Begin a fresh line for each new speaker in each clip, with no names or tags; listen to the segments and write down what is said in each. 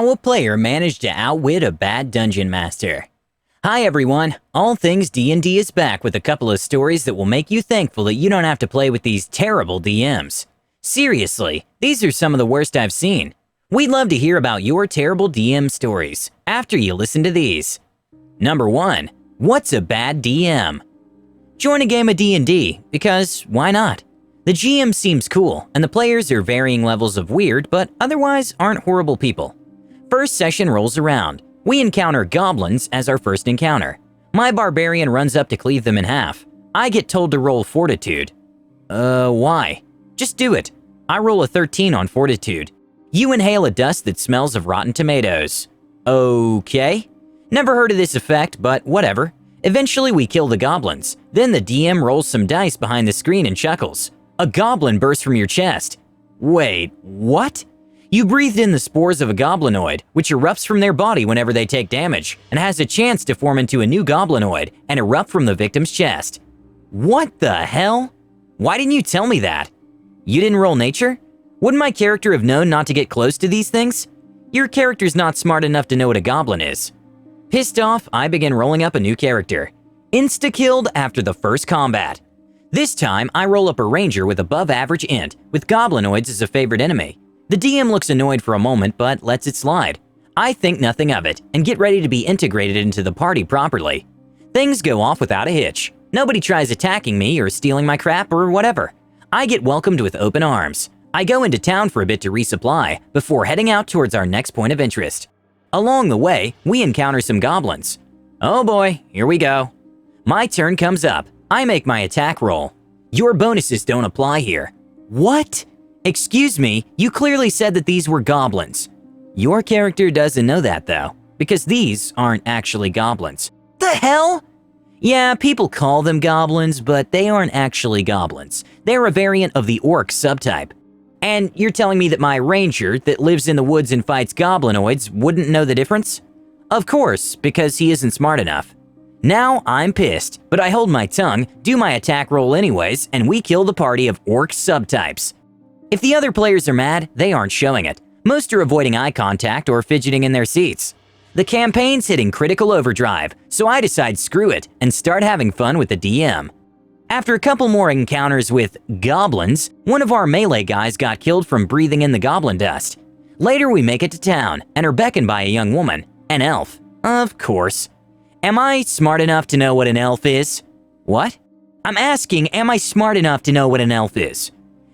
How a player managed to outwit a bad dungeon master. Hi everyone, All Things D&D is back with a couple of stories that will make you thankful that you don't have to play with these terrible DMs. Seriously, these are some of the worst I've seen. We'd love to hear about your terrible DM stories after you listen to these. Number 1. What's a bad DM? Join a game of D&D, because why not? The GM seems cool, and the players are varying levels of weird, but otherwise aren't horrible people. First session rolls around. We encounter goblins as our first encounter. My barbarian runs up to cleave them in half. I get told to roll fortitude. Why? Just do it. I roll a 13 on fortitude. You inhale a dust that smells of rotten tomatoes. Okay. Never heard of this effect, but whatever. Eventually we kill the goblins. Then the DM rolls some dice behind the screen and chuckles. A goblin bursts from your chest. Wait, what? You breathed in the spores of a goblinoid, which erupts from their body whenever they take damage, and has a chance to form into a new goblinoid and erupt from the victim's chest. What the hell? Why didn't you tell me that? You didn't roll nature? Wouldn't my character have known not to get close to these things? Your character's not smart enough to know what a goblin is. Pissed off, I begin rolling up a new character. Insta-killed after the first combat. This time, I roll up a ranger with above average int, with goblinoids as a favorite enemy. The DM looks annoyed for a moment, but lets it slide. I think nothing of it, and get ready to be integrated into the party properly. Things go off without a hitch. Nobody tries attacking me or stealing my crap or whatever. I get welcomed with open arms. I go into town for a bit to resupply, before heading out towards our next point of interest. Along the way, we encounter some goblins. Oh boy, here we go. My turn comes up. I make my attack roll. Your bonuses don't apply here. What? Excuse me, you clearly said that these were goblins. Your character doesn't know that though, because these aren't actually goblins. The hell? Yeah, people call them goblins, but they aren't actually goblins. They're a variant of the orc subtype. And you're telling me that my ranger that lives in the woods and fights goblinoids wouldn't know the difference? Of course, because he isn't smart enough. Now I'm pissed, but I hold my tongue, do my attack roll anyways, and we kill the party of orc subtypes. If the other players are mad, they aren't showing it. Most are avoiding eye contact or fidgeting in their seats. The campaign's hitting critical overdrive, so I decide screw it and start having fun with the DM. After a couple more encounters with goblins, one of our melee guys got killed from breathing in the goblin dust. Later we make it to town and are beckoned by a young woman, an elf. Of course. Am I smart enough to know what an elf is? What? I'm asking, am I smart enough to know what an elf is?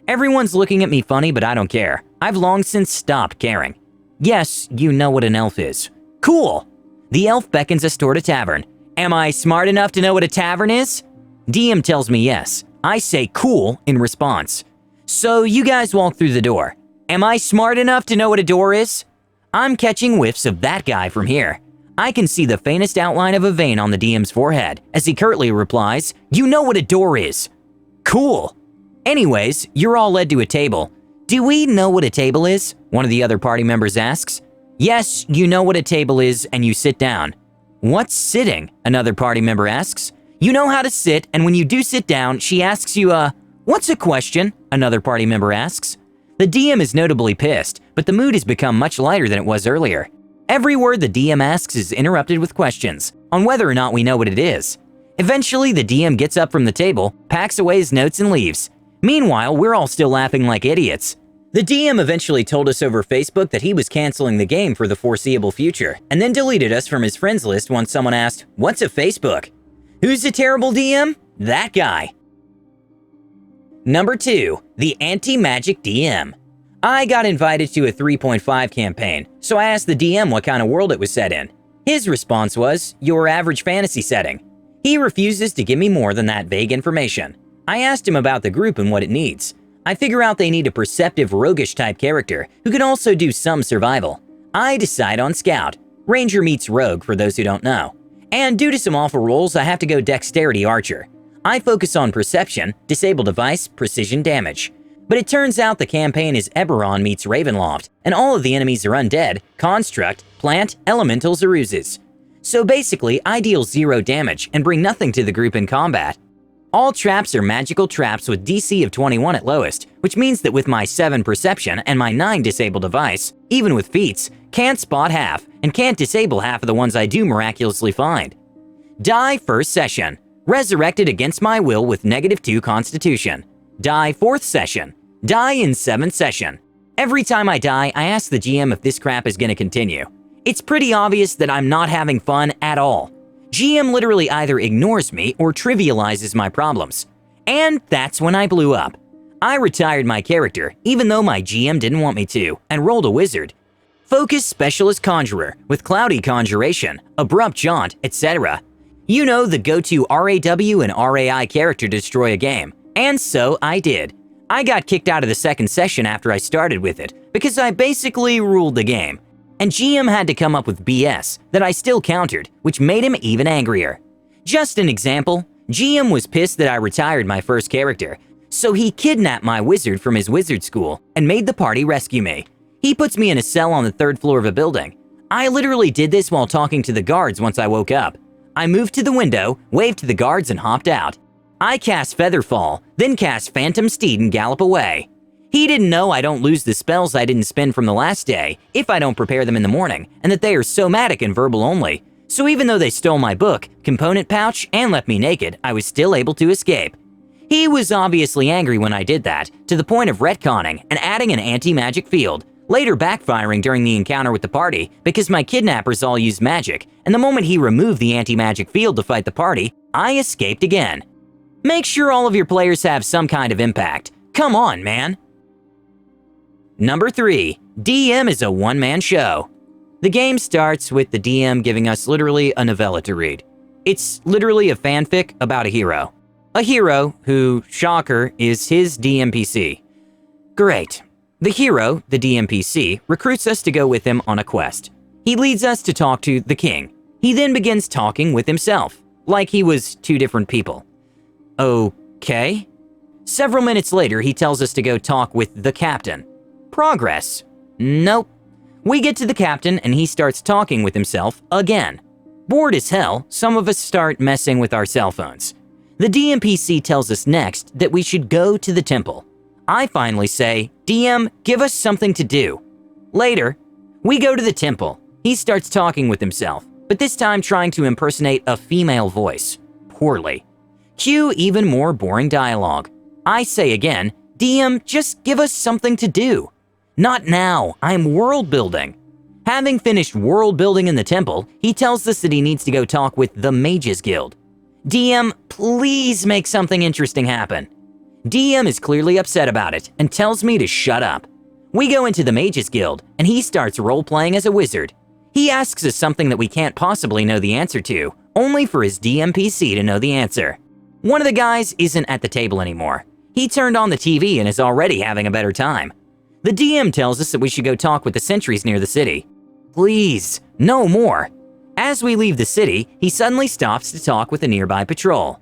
Everyone's looking at me funny, but I don't care. I've long since stopped caring. Yes, you know what an elf is. Cool! The elf beckons us toward a tavern. Am I smart enough to know what a tavern is? DM tells me yes. I say cool in response. So you guys walk through the door. Am I smart enough to know what a door is? I'm catching whiffs of that guy from here. I can see the faintest outline of a vein on the DM's forehead as he curtly replies, "You know what a door is." Cool. Anyways, you're all led to a table. Do we know what a table is? One of the other party members asks. Yes, you know what a table is, and you sit down. What's sitting? Another party member asks. You know how to sit, and when you do sit down, she asks you, what's a question? Another party member asks. The DM is notably pissed, but the mood has become much lighter than it was earlier. Every word the DM asks is interrupted with questions on whether or not we know what it is. Eventually, the DM gets up from the table, packs away his notes, and leaves. Meanwhile, we're all still laughing like idiots. The DM eventually told us over Facebook that he was canceling the game for the foreseeable future, and then deleted us from his friends list once someone asked, "What's a Facebook?" Who's a terrible DM? That guy. Number 2, the anti-magic DM. I got invited to a 3.5 campaign, so I asked the DM what kind of world it was set in. His response was, your average fantasy setting. He refuses to give me more than that vague information. I asked him about the group and what it needs. I figure out they need a perceptive roguish type character who can also do some survival. I decide on Scout. Ranger meets Rogue for those who don't know. And due to some awful rolls, I have to go Dexterity Archer. I focus on Perception, Disable Device, Precision Damage. But it turns out the campaign is Eberron meets Ravenloft, and all of the enemies are undead, construct, plant, elementals, or oozes. So basically, I deal 0 damage and bring nothing to the group in combat. All traps are magical traps with DC of 21 at lowest, which means that with my 7 Perception and my 9 Disable Device, even with feats, can't spot half, and can't disable half of the ones I do miraculously find. Die first session. Resurrected against my will with -2 constitution. Die 4th session. Die in 7th session. Every time I die, I ask the GM if this crap is gonna continue. It's pretty obvious that I'm not having fun at all. GM literally either ignores me or trivializes my problems. And that's when I blew up. I retired my character, even though my GM didn't want me to, and rolled a wizard. Focus Specialist Conjurer with Cloudy Conjuration, Abrupt Jaunt, etc. You know, the go-to RAW and RAI character to destroy a game. And so I did. I got kicked out of the 2nd session after I started with it, because I basically ruled the game. And GM had to come up with BS that I still countered, which made him even angrier. Just an example, GM was pissed that I retired my first character, so he kidnapped my wizard from his wizard school and made the party rescue me. He puts me in a cell on the 3rd floor of a building. I literally did this while talking to the guards once I woke up. I moved to the window, waved to the guards, and hopped out. I cast Featherfall, then cast Phantom Steed and gallop away. He didn't know I don't lose the spells I didn't spend from the last day if I don't prepare them in the morning, and that they are somatic and verbal only. So even though they stole my book, component pouch, and left me naked, I was still able to escape. He was obviously angry when I did that, to the point of retconning and adding an anti-magic field, later backfiring during the encounter with the party because my kidnappers all used magic, and the moment he removed the anti-magic field to fight the party, I escaped again. Make sure all of your players have some kind of impact. Come on, man! Number 3. DM is a one-man show. The game starts with the DM giving us literally a novella to read. It's literally a fanfic about a hero. A hero who, shocker, is his DMPC. Great. The hero, the DMPC, recruits us to go with him on a quest. He leads us to talk to the king. He then begins talking with himself, like he was 2 different people. Okay. Several minutes later, he tells us to go talk with the captain. Progress. Nope. We get to the captain and he starts talking with himself again. Bored as hell, some of us start messing with our cell phones. The DMPC tells us next that we should go to the temple. I finally say, DM, give us something to do. Later, we go to the temple. He starts talking with himself, but this time trying to impersonate a female voice. Poorly. Cue even more boring dialogue. I say again, DM, just give us something to do. Not now, I'm world building. Having finished world building in the temple, he tells us that he needs to go talk with the Mages Guild. DM, please make something interesting happen. DM is clearly upset about it and tells me to shut up. We go into the Mages Guild and he starts role-playing as a wizard. He asks us something that we can't possibly know the answer to, only for his DMPC to know the answer. One of the guys isn't at the table anymore. He turned on the TV and is already having a better time. The DM tells us that we should go talk with the sentries near the city. Please, no more. As we leave the city, he suddenly stops to talk with a nearby patrol.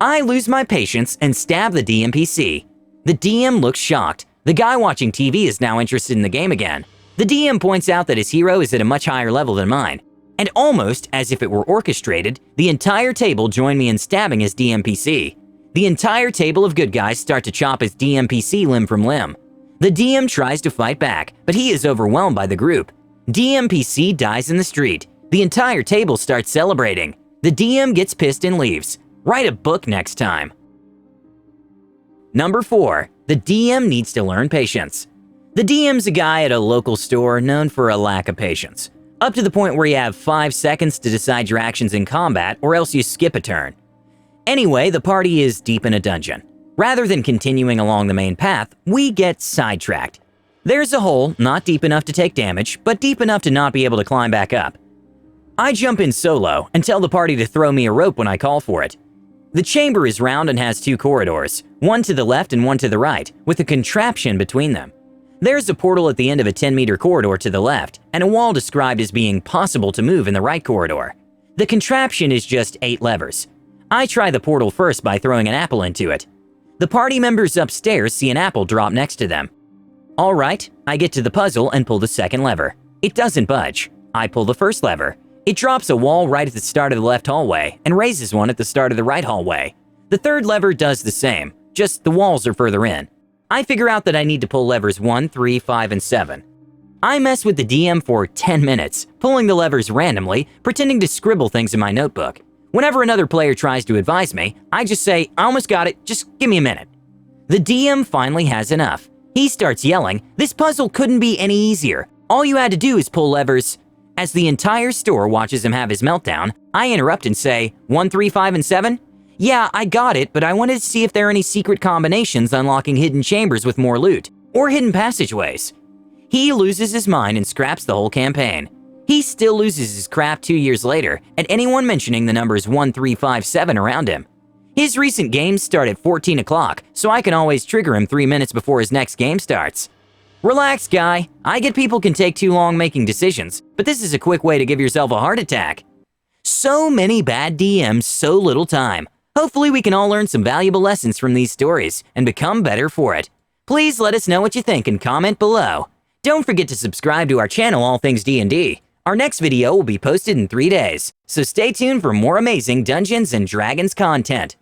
I lose my patience and stab the DMPC. The DM looks shocked. The guy watching TV is now interested in the game again. The DM points out that his hero is at a much higher level than mine. And almost as if it were orchestrated, the entire table joined me in stabbing his DMPC. The entire table of good guys start to chop his DMPC limb from limb. The DM tries to fight back, but he is overwhelmed by the group. DMPC dies in the street. The entire table starts celebrating. The DM gets pissed and leaves. Write a book next time. Number 4. The DM needs to learn patience. The DM's a guy at a local store known for a lack of patience. Up to the point where you have 5 seconds to decide your actions in combat or else you skip a turn. Anyway, the party is deep in a dungeon. Rather than continuing along the main path, we get sidetracked. There's a hole not deep enough to take damage, but deep enough to not be able to climb back up. I jump in solo and tell the party to throw me a rope when I call for it. The chamber is round and has 2 corridors, one to the left and one to the right, with a contraption between them. There's a portal at the end of a 10-meter corridor to the left, and a wall described as being possible to move in the right corridor. The contraption is just 8 levers. I try the portal first by throwing an apple into it. The party members upstairs see an apple drop next to them. All right, I get to the puzzle and pull the second lever. It doesn't budge. I pull the first lever. It drops a wall right at the start of the left hallway and raises one at the start of the right hallway. The third lever does the same, just the walls are further in. I figure out that I need to pull levers 1, 3, 5, and 7. I mess with the DM for 10 minutes, pulling the levers randomly, pretending to scribble things in my notebook. Whenever another player tries to advise me, I just say, I almost got it, just give me a minute. The DM finally has enough. He starts yelling, this puzzle couldn't be any easier. All you had to do is pull levers. As the entire store watches him have his meltdown, I interrupt and say, 1, 3, 5, and 7? Yeah, I got it, but I wanted to see if there are any secret combinations unlocking hidden chambers with more loot, or hidden passageways. He loses his mind and scraps the whole campaign. He still loses his crap 2 years later at anyone mentioning the numbers 1, 3, 5, 7 around him. His recent games start at 14 o'clock, so I can always trigger him 3 minutes before his next game starts. Relax, guy. I get people can take too long making decisions, but this is a quick way to give yourself a heart attack. So many bad DMs, so little time. Hopefully we can all learn some valuable lessons from these stories and become better for it. Please let us know what you think and comment below. Don't forget to subscribe to our channel All Things D&D. Our next video will be posted in 3 days, so stay tuned for more amazing Dungeons & Dragons content.